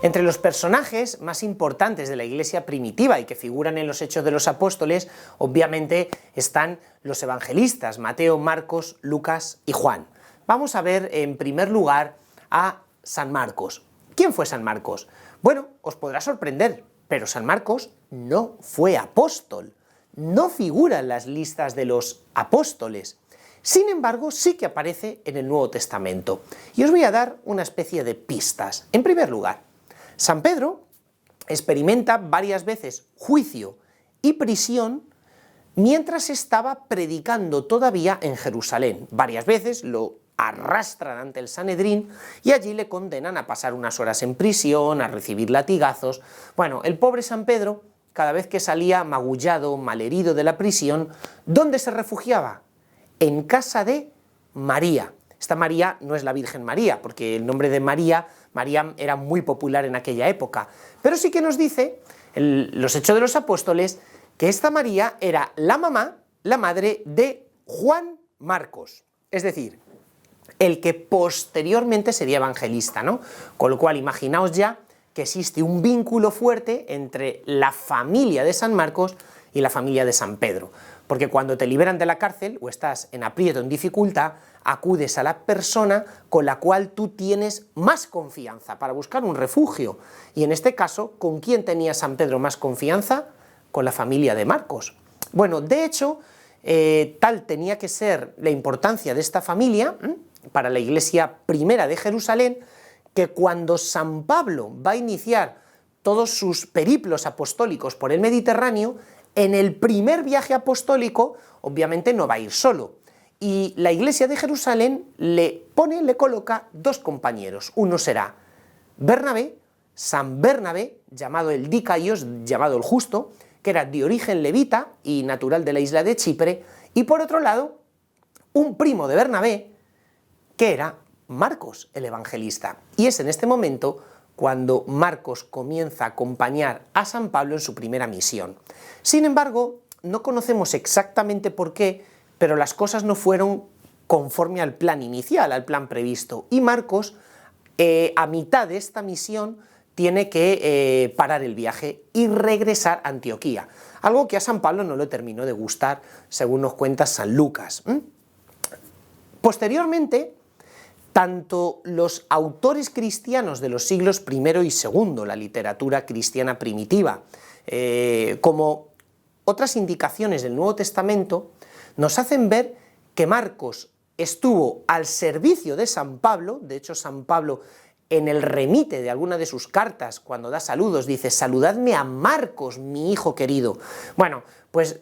Entre los personajes más importantes de la Iglesia primitiva y que figuran en los Hechos de los Apóstoles, obviamente están los evangelistas, Mateo, Marcos, Lucas y Juan. Vamos a ver en primer lugar a San Marcos. ¿Quién fue San Marcos? Bueno, os podrá sorprender, pero San Marcos no fue apóstol, no figura en las listas de los apóstoles. Sin embargo, sí que aparece en el Nuevo Testamento. Y os voy a dar una especie de pistas. En primer lugar, San Pedro experimenta varias veces juicio y prisión mientras estaba predicando todavía en Jerusalén. Varias veces lo arrastran ante el Sanedrín y allí le condenan a pasar unas horas en prisión, a recibir latigazos. Bueno, el pobre San Pedro, cada vez que salía magullado, malherido de la prisión, ¿dónde se refugiaba? En casa de María. Esta María no es la Virgen María, porque el nombre de María era muy popular en aquella época, pero sí que nos dice, los Hechos de los Apóstoles, que esta María era la mamá, la madre de Juan Marcos, es decir, el que posteriormente sería evangelista, ¿no? Con lo cual, imaginaos ya que existe un vínculo fuerte entre la familia de San Marcos y la familia de San Pedro, porque cuando te liberan de la cárcel o estás en aprieto, en dificultad, acudes a la persona con la cual tú tienes más confianza para buscar un refugio. Y en este caso, ¿con quién tenía San Pedro más confianza? Con la familia de Marcos. Bueno, de hecho, tal tenía que ser la importancia de esta familia para la Iglesia primera de Jerusalén, que cuando San Pablo va a iniciar todos sus periplos apostólicos por el Mediterráneo, en el primer viaje apostólico, obviamente no va a ir solo, y la Iglesia de Jerusalén le coloca dos compañeros. Uno será Bernabé, San Bernabé, llamado el Dicaios, llamado el Justo, que era de origen levita y natural de la isla de Chipre, y por otro lado, un primo de Bernabé, que era Marcos, el evangelista. Y es en este momento cuando Marcos comienza a acompañar a San Pablo en su primera misión. Sin embargo, no conocemos exactamente por qué, pero las cosas no fueron conforme al plan inicial, al plan previsto, y Marcos, a mitad de esta misión, tiene que parar el viaje y regresar a Antioquía, algo que a San Pablo no le terminó de gustar, según nos cuenta San Lucas. Posteriormente, tanto los autores cristianos de los siglos I y II, la literatura cristiana primitiva, como otras indicaciones del Nuevo Testamento, nos hacen ver que Marcos estuvo al servicio de San Pablo. De hecho, San Pablo, en el remite de alguna de sus cartas, cuando da saludos, dice: saludadme a Marcos, mi hijo querido. Bueno, pues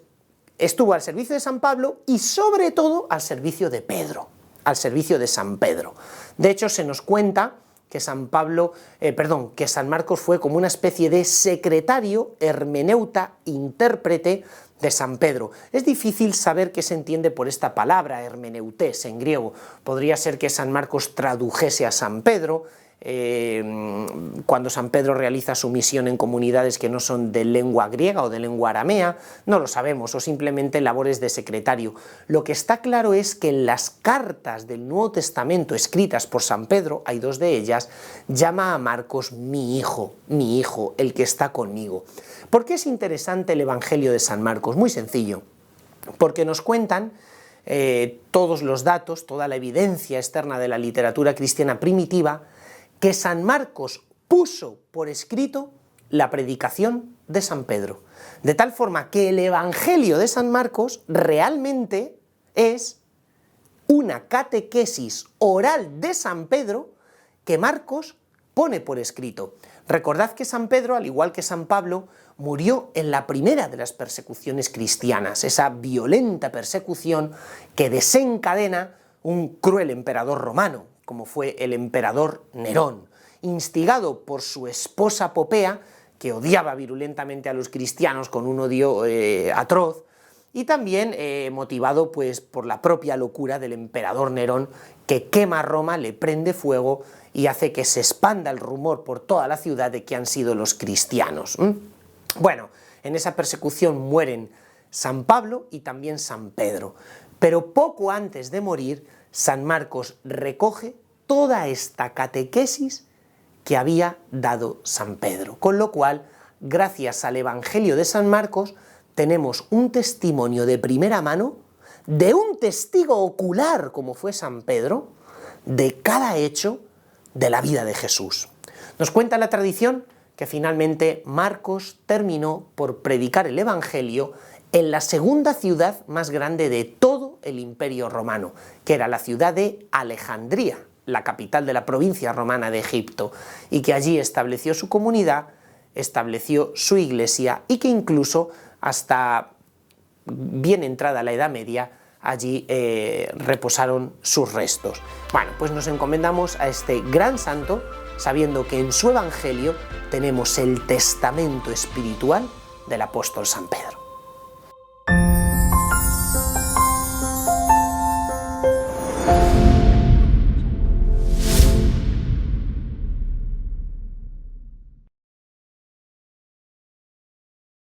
estuvo al servicio de San Pablo y sobre todo al servicio de Pedro, al servicio de San Pedro. De hecho, se nos cuenta que San Marcos fue como una especie de secretario, hermeneuta, intérprete de San Pedro. Es difícil saber qué se entiende por esta palabra, hermeneutés, en griego. Podría ser que San Marcos tradujese a San Pedro, cuando San Pedro realiza su misión en comunidades que no son de lengua griega o de lengua aramea, no lo sabemos, o simplemente labores de secretario. Lo que está claro es que en las cartas del Nuevo Testamento escritas por San Pedro, hay dos de ellas, llama a Marcos mi hijo, el que está conmigo. ¿Por qué es interesante el Evangelio de San Marcos? Muy sencillo, porque nos cuentan todos los datos, toda la evidencia externa de la literatura cristiana primitiva, que San Marcos puso por escrito la predicación de San Pedro, de tal forma que el Evangelio de San Marcos realmente es una catequesis oral de San Pedro que Marcos pone por escrito. Recordad que San Pedro, al igual que San Pablo, murió en la primera de las persecuciones cristianas, esa violenta persecución que desencadena un cruel emperador romano, como fue el emperador Nerón, instigado por su esposa Popea, que odiaba virulentamente a los cristianos con un odio atroz, y también motivado pues, por la propia locura del emperador Nerón, que quema Roma, le prende fuego y hace que se expanda el rumor por toda la ciudad de que han sido los cristianos. Bueno, en esa persecución mueren San Pablo y también San Pedro, pero poco antes de morir, San Marcos recoge toda esta catequesis que había dado San Pedro. Con lo cual, gracias al Evangelio de San Marcos, tenemos un testimonio de primera mano, de un testigo ocular como fue San Pedro, de cada hecho de la vida de Jesús. Nos cuenta la tradición que finalmente Marcos terminó por predicar el Evangelio en la segunda ciudad más grande de todo el Imperio Romano, que era la ciudad de Alejandría, la capital de la provincia romana de Egipto, y que allí estableció su comunidad, estableció su iglesia y que incluso hasta bien entrada la Edad Media allí reposaron sus restos. Bueno, pues nos encomendamos a este gran santo, sabiendo que en su Evangelio tenemos el testamento espiritual del apóstol San Pedro.